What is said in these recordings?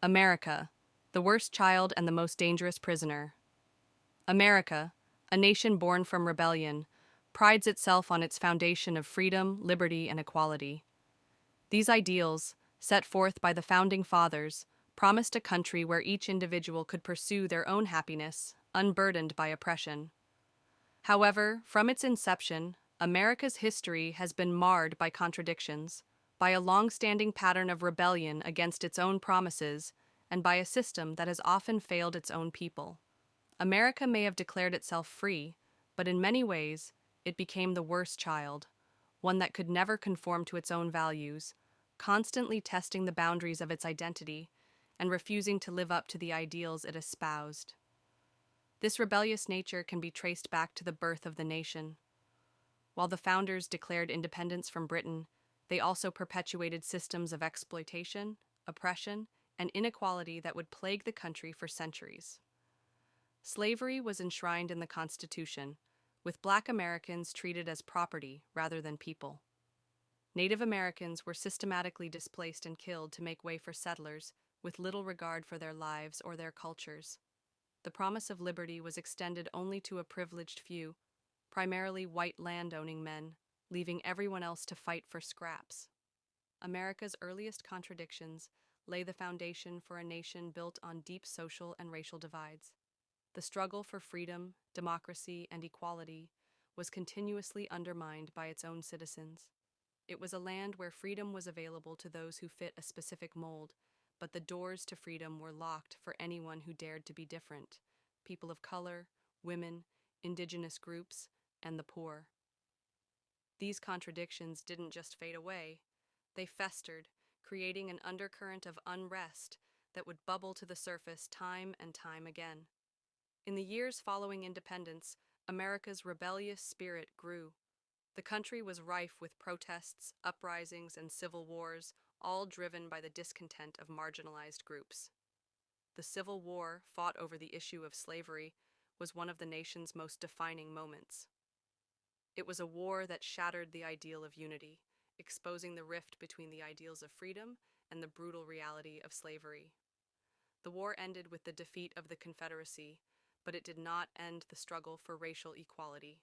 America, the worst child and the most dangerous prisoner. America, a nation born from rebellion, prides itself on its foundation of freedom, liberty, and equality. These ideals, set forth by the Founding Fathers, promised a country where each individual could pursue their own happiness, unburdened by oppression. However, from its inception, America's history has been marred by contradictions, by a long-standing pattern of rebellion against its own promises, and by a system that has often failed its own people. America may have declared itself free, but in many ways, it became the worst child, one that could never conform to its own values, constantly testing the boundaries of its identity, and refusing to live up to the ideals it espoused. This rebellious nature can be traced back to the birth of the nation. While the founders declared independence from Britain, they also perpetuated systems of exploitation, oppression, and inequality that would plague the country for centuries. Slavery was enshrined in the Constitution, with Black Americans treated as property rather than people. Native Americans were systematically displaced and killed to make way for settlers, with little regard for their lives or their cultures. The promise of liberty was extended only to a privileged few, primarily white land-owning men, leaving everyone else to fight for scraps. America's earliest contradictions lay the foundation for a nation built on deep social and racial divides. The struggle for freedom, democracy, and equality was continuously undermined by its own citizens. It was a land where freedom was available to those who fit a specific mold, but the doors to freedom were locked for anyone who dared to be different: people of color, women, indigenous groups, and the poor. These contradictions didn't just fade away, they festered, creating an undercurrent of unrest that would bubble to the surface time and time again. In the years following independence, America's rebellious spirit grew. The country was rife with protests, uprisings, and civil wars, all driven by the discontent of marginalized groups. The Civil War, fought over the issue of slavery, was one of the nation's most defining moments. It was a war that shattered the ideal of unity, exposing the rift between the ideals of freedom and the brutal reality of slavery. The war ended with the defeat of the Confederacy, but it did not end the struggle for racial equality.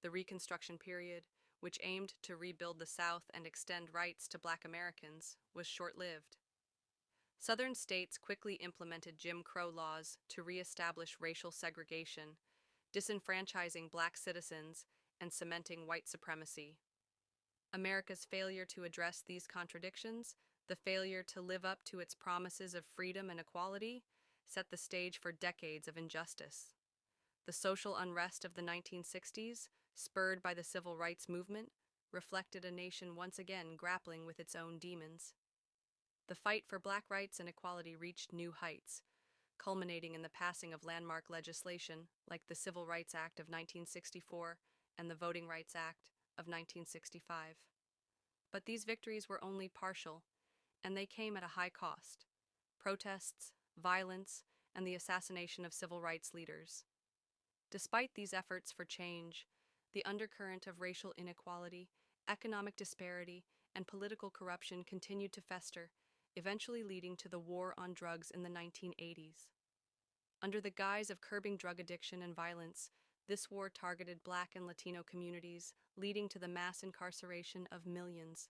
The Reconstruction period, which aimed to rebuild the South and extend rights to Black Americans, was short-lived. Southern states quickly implemented Jim Crow laws to reestablish racial segregation, disenfranchising Black citizens and cementing white supremacy. America's failure to address these contradictions, the failure to live up to its promises of freedom and equality, set the stage for decades of injustice. The social unrest of the 1960s, spurred by the civil rights movement, reflected a nation once again grappling with its own demons. The fight for Black rights and equality reached new heights, culminating in the passing of landmark legislation like the Civil Rights Act of 1964 and the Voting Rights Act of 1965. But these victories were only partial, and they came at a high cost: protests, violence, and the assassination of civil rights leaders. Despite these efforts for change, the undercurrent of racial inequality, economic disparity, and political corruption continued to fester, eventually leading to the war on drugs in the 1980s. Under the guise of curbing drug addiction and violence, this war targeted Black and Latino communities, leading to the mass incarceration of millions.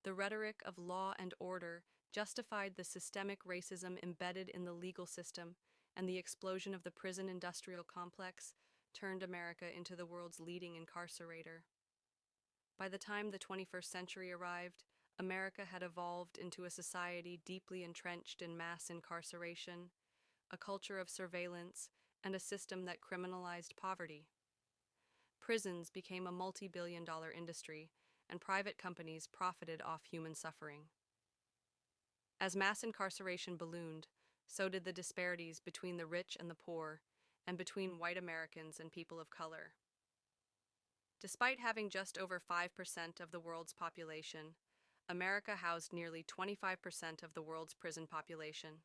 The rhetoric of law and order justified the systemic racism embedded in the legal system, and the explosion of the prison industrial complex turned America into the world's leading incarcerator. By the time the 21st century arrived, America had evolved into a society deeply entrenched in mass incarceration, a culture of surveillance, and a system that criminalized poverty. Prisons became a multi-billion-dollar industry, and private companies profited off human suffering. As mass incarceration ballooned, so did the disparities between the rich and the poor, and between white Americans and people of color. Despite having just over 5% of the world's population, America housed nearly 25% of the world's prison population.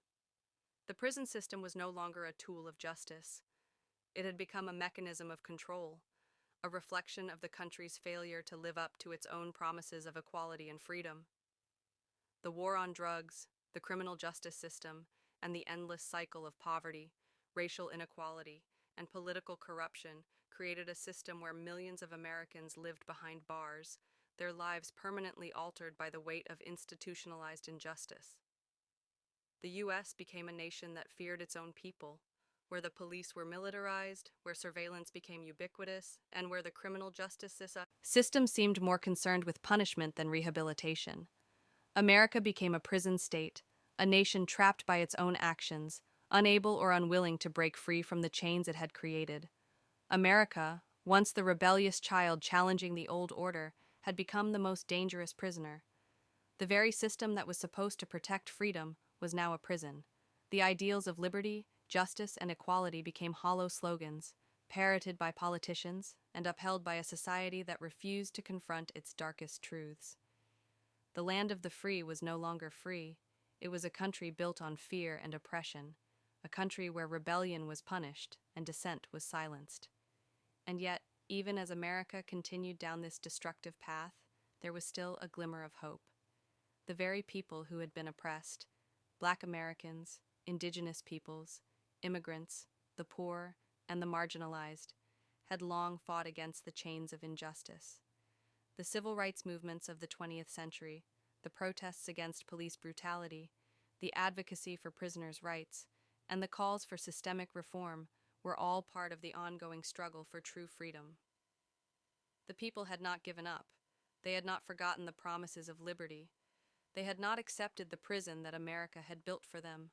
The prison system was no longer a tool of justice. It had become a mechanism of control, a reflection of the country's failure to live up to its own promises of equality and freedom. The war on drugs, the criminal justice system, and the endless cycle of poverty, racial inequality, and political corruption created a system where millions of Americans lived behind bars, their lives permanently altered by the weight of institutionalized injustice. The U.S. became a nation that feared its own people, where the police were militarized, where surveillance became ubiquitous, and where the criminal justice system seemed more concerned with punishment than rehabilitation. America became a prison state, a nation trapped by its own actions, unable or unwilling to break free from the chains it had created. America, once the rebellious child challenging the old order, had become the most dangerous prisoner. The very system that was supposed to protect freedom was now a prison. The ideals of liberty, justice, and equality became hollow slogans, parroted by politicians and upheld by a society that refused to confront its darkest truths. The land of the free was no longer free. It was a country built on fear and oppression, a country where rebellion was punished and dissent was silenced. And yet, even as America continued down this destructive path, there was still a glimmer of hope. The very people who had been oppressed, Black Americans, indigenous peoples, immigrants, the poor, and the marginalized, had long fought against the chains of injustice. The civil rights movements of the 20th century, the protests against police brutality, the advocacy for prisoners' rights, and the calls for systemic reform were all part of the ongoing struggle for true freedom. The people had not given up. They had not forgotten the promises of liberty. They had not accepted the prison that America had built for them.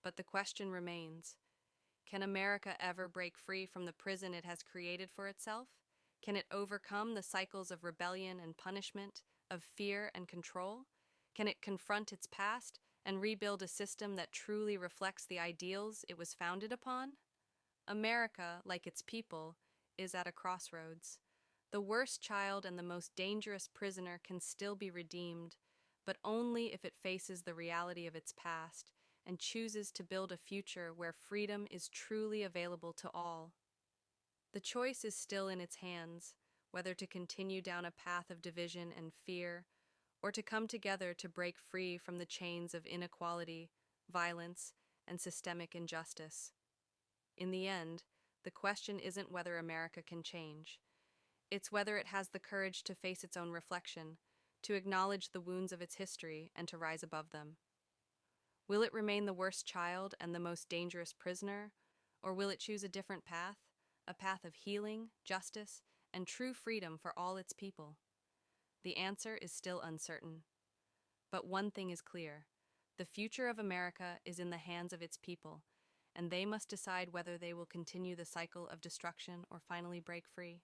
But the question remains, can America ever break free from the prison it has created for itself? Can it overcome the cycles of rebellion and punishment, of fear and control? Can it confront its past and rebuild a system that truly reflects the ideals it was founded upon? America, like its people, is at a crossroads. The worst child and the most dangerous prisoner can still be redeemed, but only if it faces the reality of its past and chooses to build a future where freedom is truly available to all. The choice is still in its hands, whether to continue down a path of division and fear, or to come together to break free from the chains of inequality, violence, and systemic injustice. In the end, the question isn't whether America can change. It's whether it has the courage to face its own reflection, to acknowledge the wounds of its history, and to rise above them. Will it remain the worst child and the most dangerous prisoner, or will it choose a different path, a path of healing, justice, and true freedom for all its people? The answer is still uncertain. But one thing is clear: the future of America is in the hands of its people, and they must decide whether they will continue the cycle of destruction or finally break free.